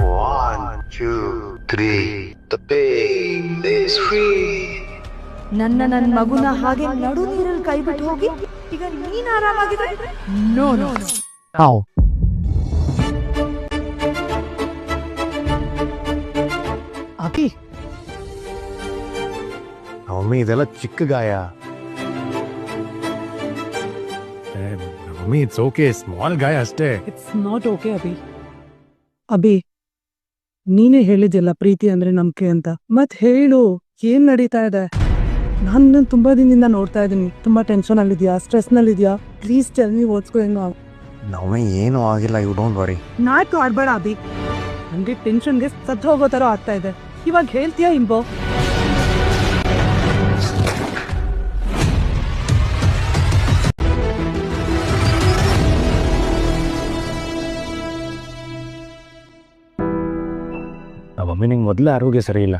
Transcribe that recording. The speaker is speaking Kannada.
One, two, three. The pain is free. ನನ್ನ ಮಗುನ ಹಾಗೆ ನಡು ನೀರಲ್ಲಿ ಕೈ ಬಿಟ್ಟು ಹೋಗಿ ಈಗ ನೀನ್ ಆರಾಮಾಗಿದೆ. ನೋ ನೋ ನಾವು ಅಭಿ, ಮಮ್ಮಿ ಇದೆಲ್ಲ ಚಿಕ್ಕ ಗಾಯ. ಮಮ್ಮಿ ಇಟ್ಸ್ ಓಕೆ, ಸ್ಮಾಲ್ ಗಾಯ ಅಷ್ಟೇ. It's not okay Abhi. Abhi, ನೀನೇ ಹೇಳಿದ್ಯಲ್ಲ ಪ್ರೀತಿ ಅಂದ್ರೆ ನಂಬಿಕೆ ಅಂತ. ಮತ್ ಹೇಳು, ಏನ್ ನಡೀತಾ ಇದೆ? ನಾನು ತುಂಬಾ ದಿನದಿಂದ ನೋಡ್ತಾ ಇದ್ದೀನಿ. ತುಂಬಾ ಟೆನ್ಷನ್ ಅಲ್ಲಿದ್ಯಾ, ಸ್ಟ್ರೆಸ್ ನಲ್ಲಿದ್ಯಾ? Please tell me what's going on. ನಮ್ಮಿ ಏನೂ ಆಗಿಲ್ಲ, ಯು ಡೋಂಟ್ ವರಿ. ನಾಟಕ ಆಡ್ಬೇಡ ಅಭಿ. ನನಗೆ ಟೆನ್ಷನ್ಗೆ ಸತ್ತು ಹೋಗೋ ತರ ಆಗ್ತಾ ಇದೆ. ಇವಾಗ ಹೇಳ್ತೀಯಾ ಇಂಬೋ? ಮಮ್ಮಿ ನಿಂಗೆ ಮೊದಲೇ ಆರೋಗ್ಯ ಸರಿ ಇಲ್ಲ.